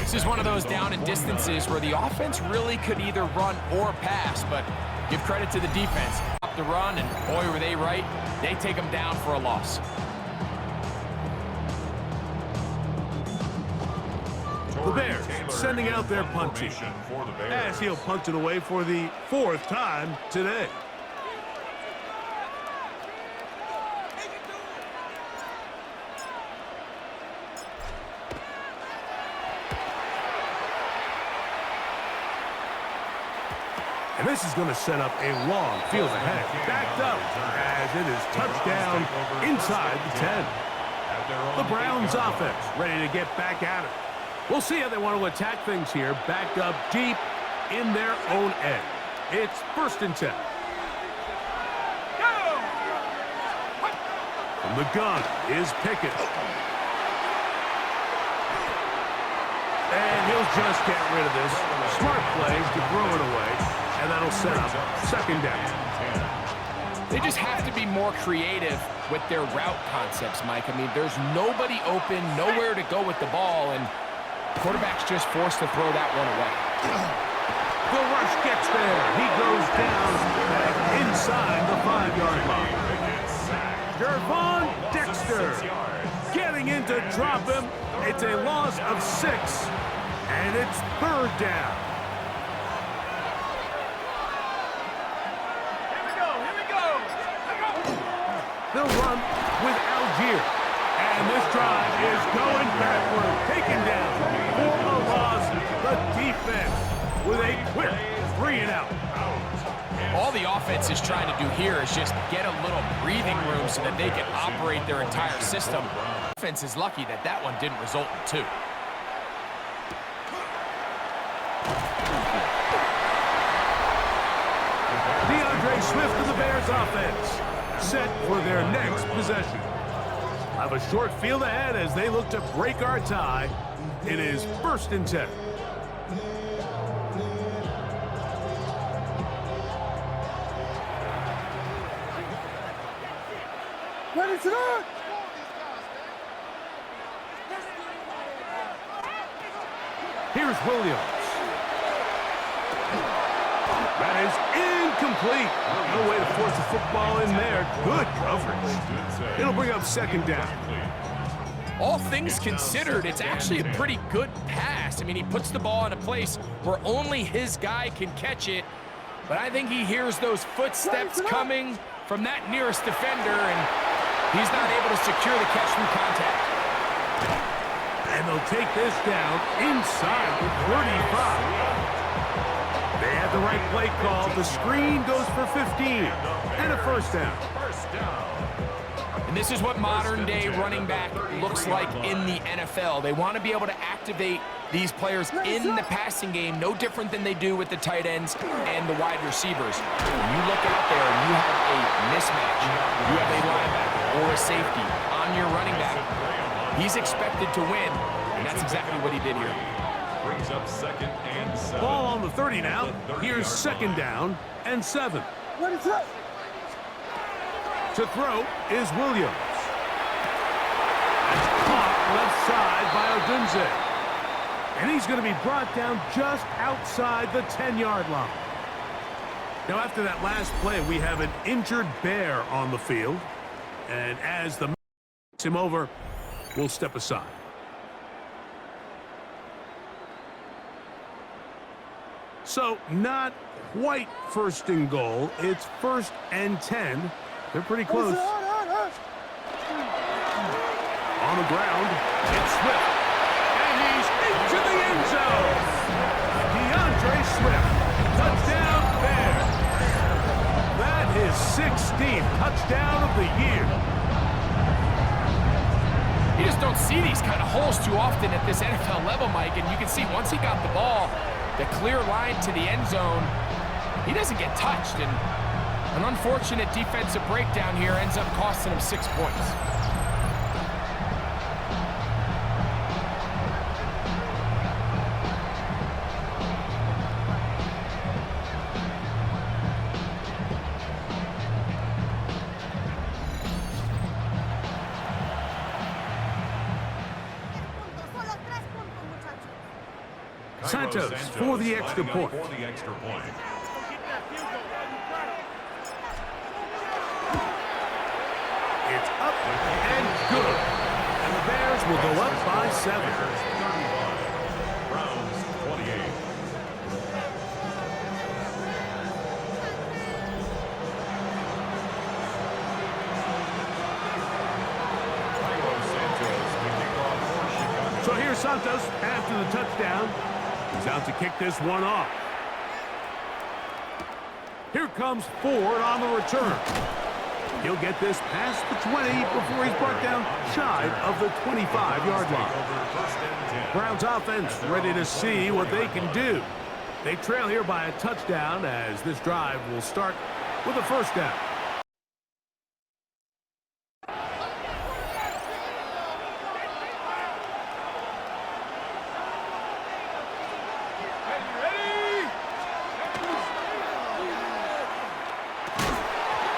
This is one of those down and distances where the offense really could either run or pass, but give credit to the defense. Up the run, and boy, were they right. They take them down for a loss. The Bears sending out their punt team, as he'll punt it away for the fourth time today. And this is going to set up a long field ahead. Backed up as it is touchdown inside the 10. The Browns offense ready to get back at it. We'll see how they want to attack things here. Backed up deep in their own end. It's 1st and 10. From the gun is Pickett. And he'll just get rid of this. Smart play to throw it away. And that'll set up 2nd down. They just have to be more creative with their route concepts, Mike. I mean, there's nobody open, nowhere to go with the ball, and the quarterback's just forced to throw that one away. The rush gets there. He goes down inside the 5-yard line. Gervon Dexter getting in to drop him. It's a loss of 6, and it's 3rd down. They'll run with Algier. And this drive is going backward. Taken down for a loss. The defense with a quick 3-and-out. All the offense is trying to do here is just get a little breathing room so that they can operate their entire system. The offense is lucky that that one didn't result in 2. DeAndre Swift of the Bears offense set for their next possession. Have a short field ahead as they look to break our tie. It is 1st and 10. Ready to go! Here's Williams. That is incomplete. No way to force the football in there. Good coverage. It'll bring up 2nd down. All things considered, it's actually a pretty good pass. I mean, he puts the ball in a place where only his guy can catch it. But I think he hears those footsteps coming from that nearest defender, and he's not able to secure the catch through contact. And they'll take this down inside the 35. They had the right play call. The screen goes for 15 and a 1st down. And this is what modern-day running back looks like in the NFL. They want to be able to activate these players in the passing game, no different than they do with the tight ends and the wide receivers. When you look out there and you have a mismatch, you have a linebacker or a safety on your running back, he's expected to win, and that's exactly what he did here. Brings up 2nd and 7. Ball on the 30 now. Here's 2nd down and 7. Ready to go! To throw is Williams. That's caught left side by Odunze. And he's going to be brought down just outside the 10-yard line. Now, after that last play, we have an injured Bear on the field. And as the makes him over, we'll step aside. So, not quite 1st and goal. It's 1st and 10. They're pretty close. On the ground, it's Swift. And he's into the end zone. DeAndre Swift. Touchdown Bears. That is 16th touchdown of the year. You just don't see these kind of holes too often at this NFL level, Mike, and you can see once he got the ball, the clear line to the end zone, he doesn't get touched, and an unfortunate defensive breakdown here ends up costing him 6 points. Santos for the extra point. It's up and good. And the Bears will go up by 7. Browns 28. So here's Santos after the touchdown. He's out to kick this one off. Here comes Ford on the return. He'll get this past the 20 before he's brought down shy of the 25-yard line. Browns offense ready to see what they can do. They trail here by a touchdown as this drive will start with a first down.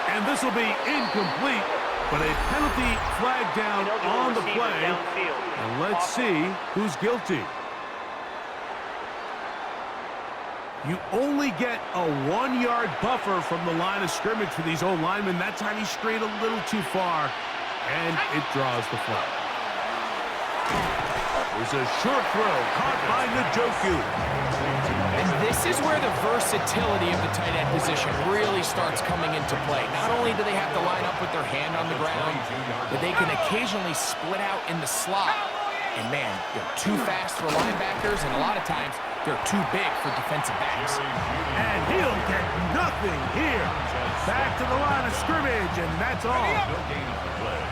And this will be incomplete, but a penalty flag down on the play. And let's see who's guilty. You only get a 1-yard buffer from the line of scrimmage for these old linemen. That time he strayed a little too far, and it draws the flag. There's a short throw caught by Njoku. And this is where the versatility of the tight end position really starts coming into play. Not only do they have to line up with their hand on the ground, but they can occasionally split out in the slot. And man, they're too fast for linebackers, and a lot of times they're too big for defensive backs. And he'll get nothing here. Back to the line of scrimmage, and that's all. No gain on the play.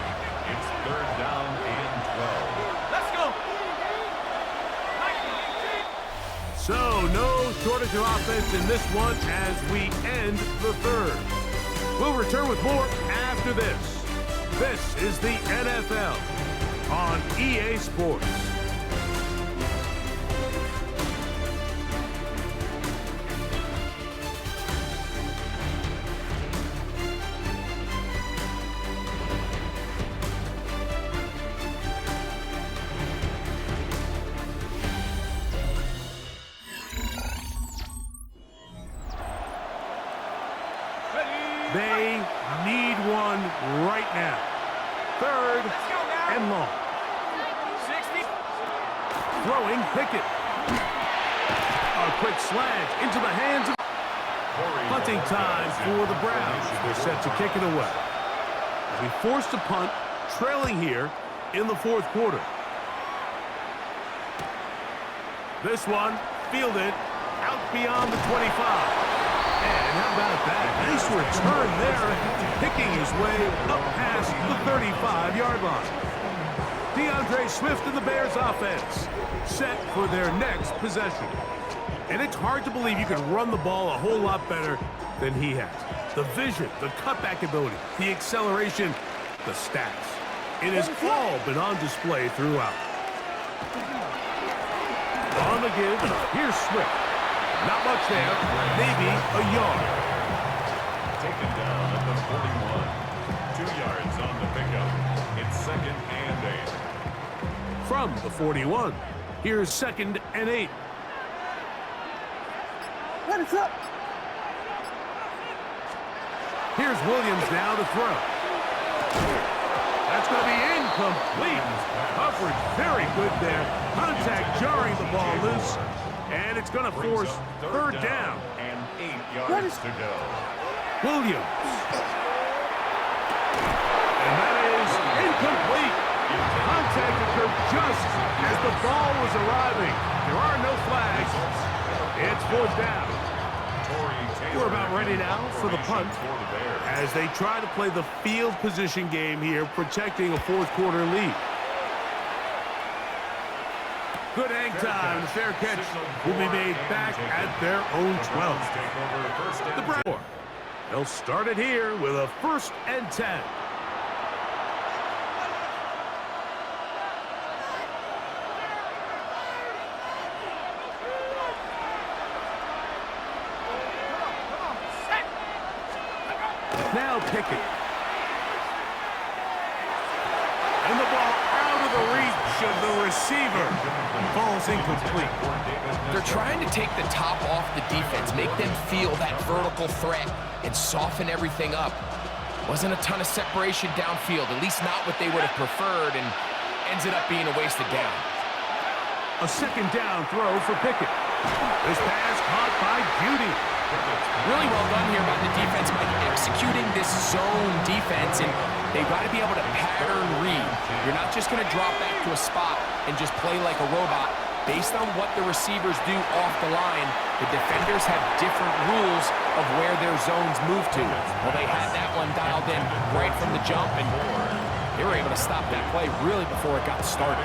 It's 3rd down and 12. Let's go. So, no shortage of offense in this one as we end the 3rd. We'll return with more after this. This is the NFL on EA Sports. They need one right now. 3rd and long. 60. Throwing Pickett. A quick slant into the hands of punting time for the Browns. They're set to kick it away. We forced a punt, trailing here in the 4th quarter. This one fielded out beyond the 25. And how about that? Nice return there, picking his way up past the 35-yard line. DeAndre Swift and the Bears offense set for their next possession. And it's hard to believe you can run the ball a whole lot better than he has. The vision, the cutback ability, the acceleration, the stats. It has all been on display throughout. On the give, here's Swift. Not much there, maybe a yard. Taken down at the 41. 2 yards on the pickup. It's 2nd and 8. From the 41, here's 2nd and 8. It's up. Here's Williams now to throw. That's going to be incomplete. Coverage very good there. Contact jarring the ball loose. And it's going to force 3rd down. And 8 yards to go. Williams. And that is incomplete. Contact occurred just as the ball was arriving. There are no flags. It's 4th down. We're about ready now for the punt as they try to play the field position game here, protecting a 4th quarter lead. Good hang time. The fair catch will be made back at their own 12. The Browns. They'll start it here with a 1st and 10. Now Pickett. And the ball out of the reach of the receiver. Falls incomplete. They're trying to take the top off the defense, make them feel that vertical threat, and soften everything up. Wasn't a ton of separation downfield, at least not what they would have preferred, and ends it up being a wasted down. A second down throw for Pickett. This pass caught by Judy. Really well done here by the defense by executing this zone defense, and they've got to be able to pattern read. You're not just going to drop back to a spot and just play like a robot. Based on what the receivers do off the line, the defenders have different rules of where their zones move to. Well, they had that one dialed in right from the jump, and they were able to stop that play really before it got started.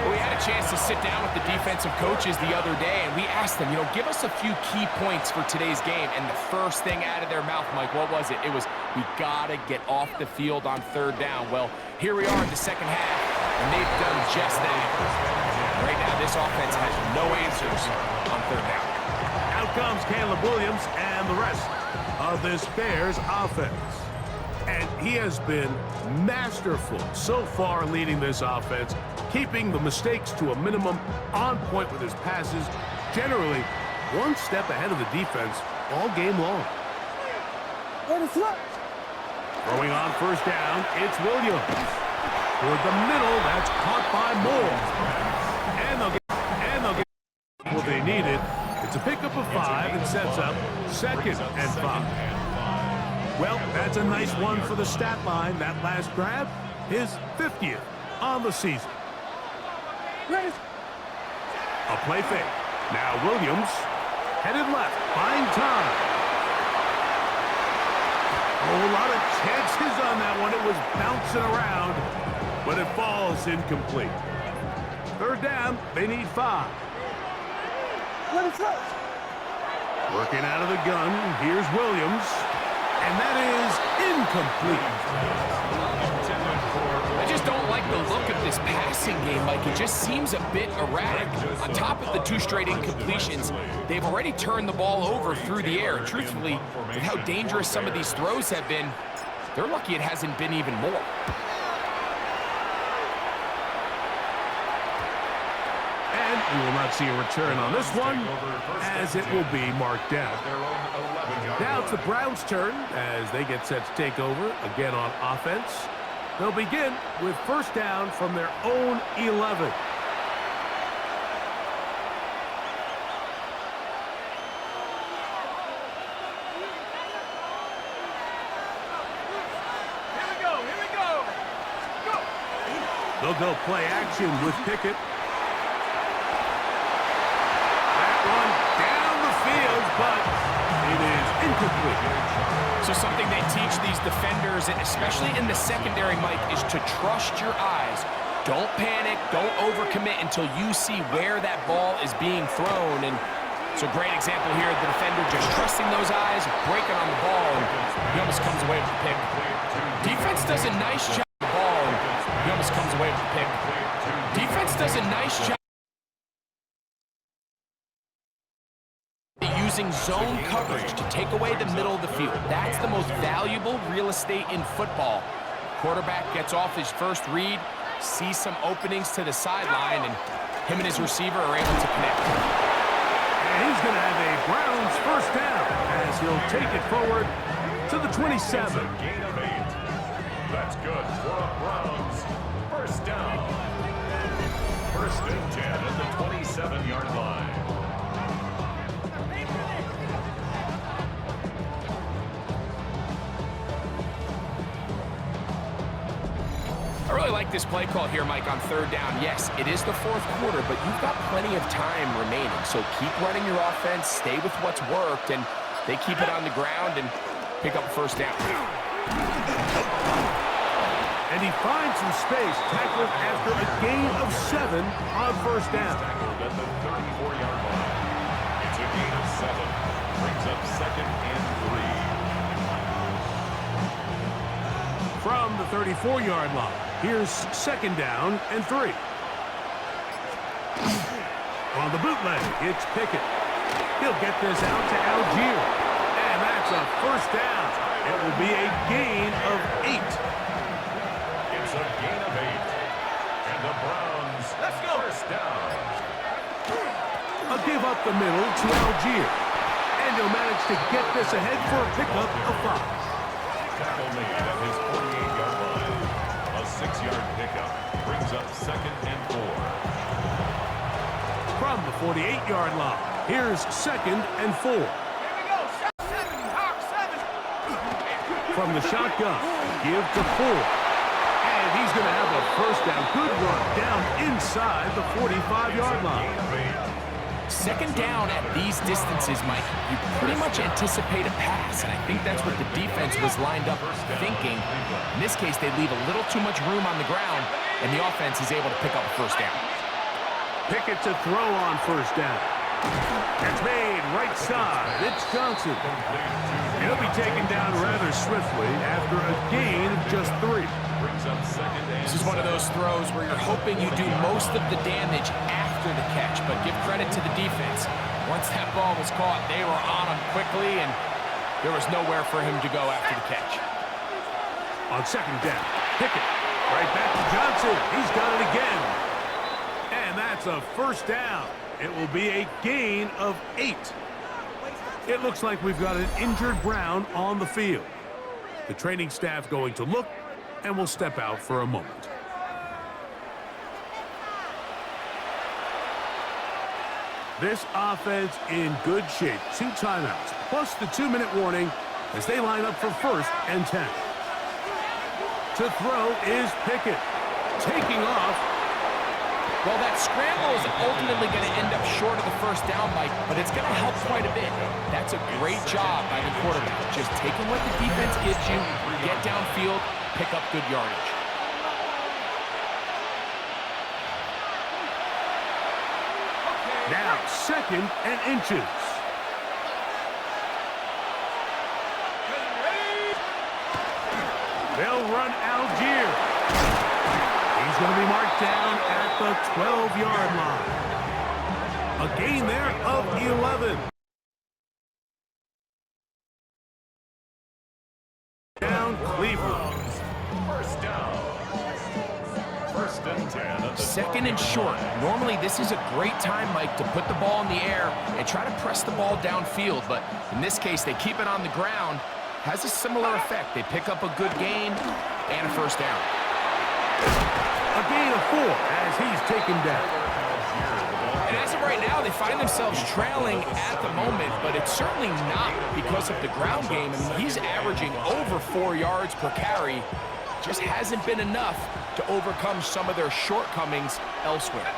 We had a chance to sit down with the defensive coaches the other day, and we asked them, give us a few key points for today's game. And the first thing out of their mouth, Mike, what was it? It was, we got to get off the field on third down. Well, here we are in the second half, and they've done just that. Right now, this offense has no answers on third down. Out comes Caleb Williams and the rest of this Bears offense. And he has been masterful so far leading this offense, keeping the mistakes to a minimum, on point with his passes, generally one step ahead of the defense all game long. Throwing on first down, it's Williams. Toward the middle, that's caught by Moore. And they'll get what they needed. It's a pickup of 5 and sets up 2nd and 5. Well, that's a nice one for the stat line. That last grab, his 50th on the season. A play fake. Now Williams headed left, buying time. Oh, a lot of chances on that one. It was bouncing around, but it falls incomplete. Third down, they need 5. Working out of the gun, here's Williams, and that is incomplete. I just don't like the look of this passing game, Mike. It just seems a bit erratic. On top of the 2 straight incompletions, they've already turned the ball over through the air. And truthfully, with how dangerous some of these throws have been, they're lucky it hasn't been even more. We will not see a return on this one, as it will be marked down. Now it's the Browns' turn as they get set to take over again on offense. They'll begin with first down from their own 11. Here we go. Go. They'll go play action with Pickett. But it is incomplete. So something they teach these defenders, and especially in the secondary, Mike, is to trust your eyes. Don't panic, don't overcommit until you see where that ball is being thrown. And it's a great example here, the defender just trusting those eyes, breaking on the ball, and he almost comes away with the pick. Defense does a nice job of the ball, and he almost comes away with the pick. Defense does a nice job using zone coverage to take away the middle of the field. That's the most valuable real estate in football. Quarterback gets off his first read, sees some openings to the sideline, and him and his receiver are able to connect. And he's going to have a Browns first down as he'll take it forward to the 27. Gain of 8. That's good for a Browns first down. First and 10 at the 27-yard line. I really like this play call here, Mike, on third down. Yes, it is the 4th quarter, but you've got plenty of time remaining. So keep running your offense, stay with what's worked, and they keep it on the ground and pick up first down. And he finds some space, tackled after a gain of 7 on first down. Tackled at the 34-yard line. It's a gain of 7. Brings up 2nd and 3. From the 34-yard line, here's 2nd down and 3. On the bootleg, it's Pickett. He'll get this out to Algier. And that's a first down. It will be a gain of 8. It's a gain of 8. And the Browns, Let's go. first down. A give up the middle to Algier. And he'll manage to get this ahead for a pickup of 5. Tackle made at his 48-yard line. A 6-yard pickup brings up 2nd and 4. From the 48-yard line, here's 2nd and 4. Here we go. 7, Hawk 7. From the shotgun, give to 4. And he's going to have a first down. Good run down inside the 45-yard line. 2nd down at these distances, Mike, you pretty much anticipate a pass, and I think that's what the defense was lined up thinking. In this case, they leave a little too much room on the ground, and the offense is able to pick up a first down. Pickett to throw on first down. It's made right side. It's Johnson. He'll be taken down rather swiftly after a gain of just 3. Brings up 2nd and This is one of those throws where you're hoping you do most of the damage after the catch, but give credit to the defense. Once that ball was caught, they were on him quickly, and there was nowhere for him to go after the catch. On 2nd down, Pickett right back to Johnson. He's got it again. And that's a first down. It will be a gain of 8. It looks like we've got an injured Brown on the field. The training staff going to look, and we'll step out for a moment. This offense in good shape. 2 timeouts, plus the 2-minute warning as they line up for 1st and 10. To throw is Pickett. Taking off. Well, that scramble is ultimately going to end up short of the first down, Mike, but it's going to help quite a bit. That's a great job by the quarterback. Just taking what the defense gives you, get downfield, pick up good yardage. Now 2nd and inches. They'll run Algier. He's going to be marked down at the 12-yard line. A gain there of 11. Down Cleveland. first down. 1st and 10 at the 2nd and short. Normally, this is a great time, Mike, to put the ball in the air and try to press the ball downfield, but in this case, they keep it on the ground. Has a similar effect. They pick up a good gain and a first down. A gain of 4 as he's taken down. And as of right now, they find themselves trailing at the moment, but it's certainly not because of the ground game. I mean, he's averaging over 4 yards per carry. Just hasn't been enough to overcome some of their shortcomings elsewhere.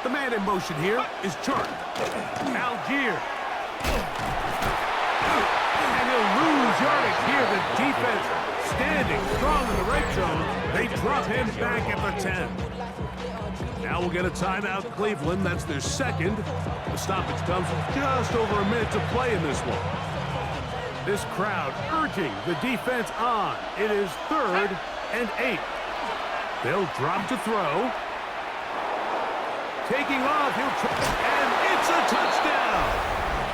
The man in motion here is Chart. Algier. And he'll lose yardage here. The defense standing strong in the red zone. They drop him back at the 10. Now we'll get a timeout, Cleveland. That's their 2nd. The stoppage comes with just over a minute to play in this one. This crowd urging the defense on. It is 3rd and 8. They'll drop to throw. Taking off, and it's a touchdown.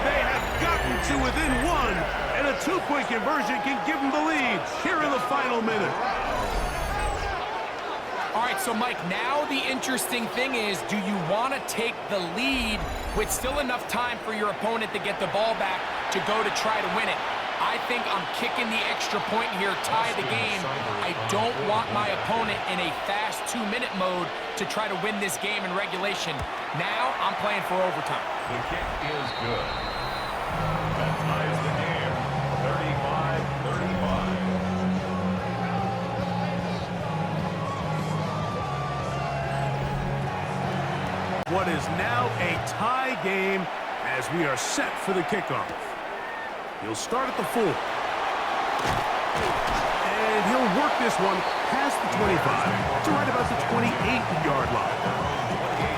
They have gotten to within 1, and a 2-point conversion can give them the lead here in the final minute. All right, so Mike, now the interesting thing is, do you want to take the lead with still enough time for your opponent to get the ball back to go to try to win it? I think I'm kicking the extra point here, tie the game. I don't want my opponent in a fast 2-minute mode to try to win this game in regulation. Now I'm playing for overtime. The kick is good. That ties the game, 35-35. What is now a tie game as we are set for the kickoff. He'll start at the 4. And he'll work this one past the 25 to right about the 28-yard line.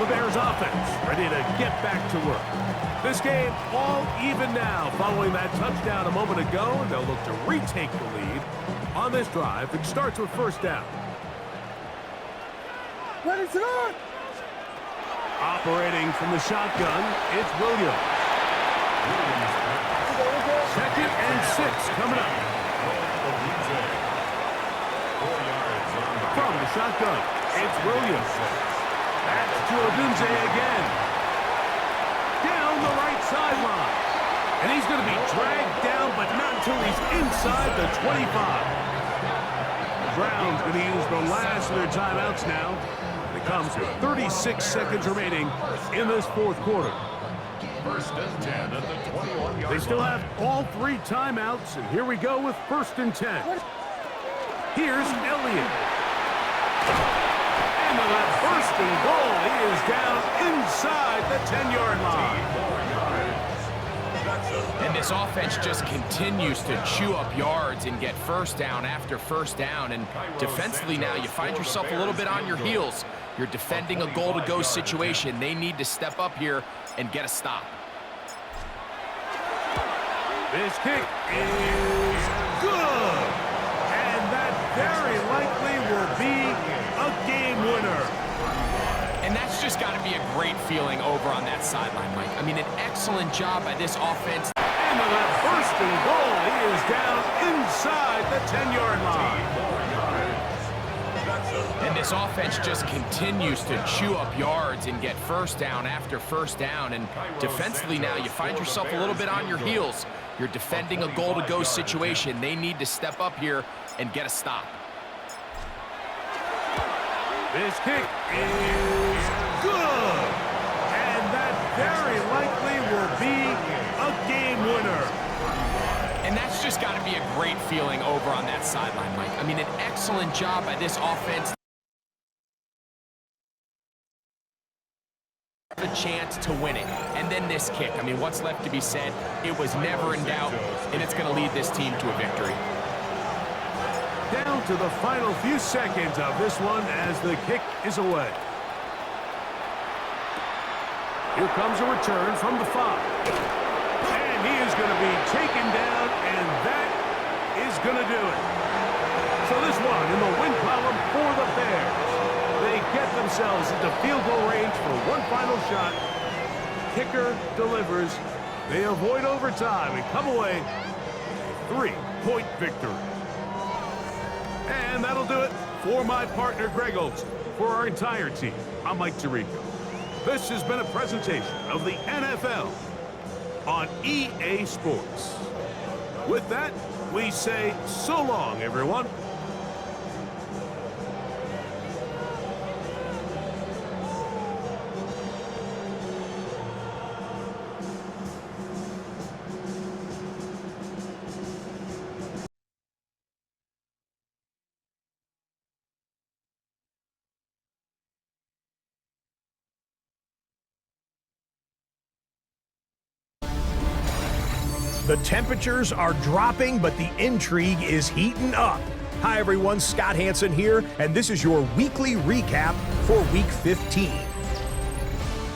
The Bears offense ready to get back to work. This game all even now following that touchdown a moment ago. They'll look to retake the lead on this drive, which starts with first down. Ready to run! Operating from the shotgun, it's Williams. 2nd and 6 coming up. From the shotgun, It's Williams. That's Odunze again. Down the right sideline. And he's going to be dragged down, but not until he's inside the 25. The Browns going to use the last of their timeouts now. It comes with 36 seconds remaining in this fourth quarter. First and 10 at the 21-yard line. They still have all three timeouts, and here we go with first and 10. Here's Elliott. And on that first and goal, he is down inside the 10-yard line. And this offense just continues to chew up yards and get first down after first down. And defensively now, you find yourself a little bit on your heels. You're defending a goal-to-go situation. They need to step up here and get a stop. This kick is good. And that very likely will be a game winner. And that's just got to be a great feeling over on that sideline, Mike. I mean, an excellent job by this offense. And on that first and goal, he is down inside the 10-yard line. And this offense just continues to chew up yards and get first down after first down. And defensively now, you find yourself a little bit on your heels. You're defending a goal-to-go situation. They need to step up here and get a stop. This kick is good. And that very likely will be a game winner. And that's just got to be a great feeling over on that sideline, Mike. I mean, an excellent job by this offense. The chance to win it. And then this kick. I mean, what's left to be said? It was never in doubt, and it's going to lead this team to a victory. Down to the final few seconds of this one as the kick is away. Here comes a return from the 5. And he is going to be taken down, and that is going to do it. So this one in the win column for the Bears. They get themselves into field goal range for one final shot. Kicker delivers. They avoid overtime and come away with a 3-point victory. And that'll do it for my partner, Greg Olson. For our entire team, I'm Mike Tirico. This has been a presentation of the NFL on EA Sports. With that, we say so long, everyone. The temperatures are dropping, but the intrigue is heating up. Hi everyone, Scott Hansen here, and this is your weekly recap for Week 15.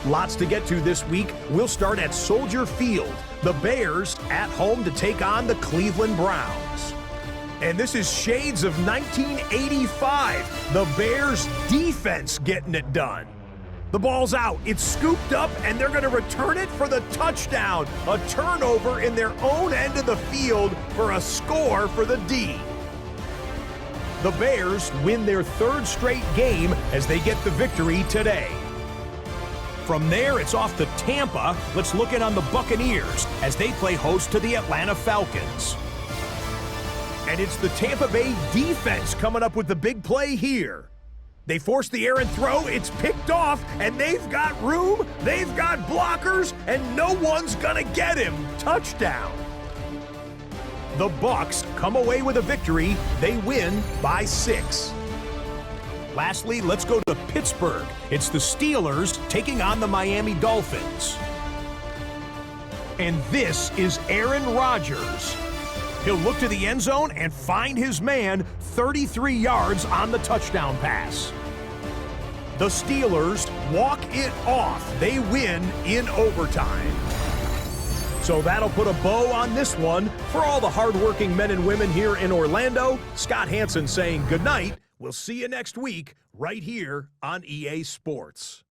Lots to get to this week. We'll start at Soldier Field. The Bears at home to take on the Cleveland Browns. And this is shades of 1985. The Bears defense getting it done. The ball's out, it's scooped up, and they're going to return it for the touchdown. A turnover in their own end of the field for a score for the D. The Bears win their third straight game as they get the victory today. From there, it's off to Tampa. Let's look in on the Buccaneers as they play host to the Atlanta Falcons. And it's the Tampa Bay defense coming up with the big play here. They force the errant throw, it's picked off, and they've got room, they've got blockers, and no one's gonna get him. Touchdown. The Bucs come away with a victory. They win by 6. Lastly, let's go to Pittsburgh. It's the Steelers taking on the Miami Dolphins. And this is Aaron Rodgers. He'll look to the end zone and find his man 33 yards on the touchdown pass. The Steelers walk it off. They win in overtime. So that'll put a bow on this one. For all the hardworking men and women here in Orlando, Scott Hansen saying goodnight. We'll see you next week right here on EA Sports.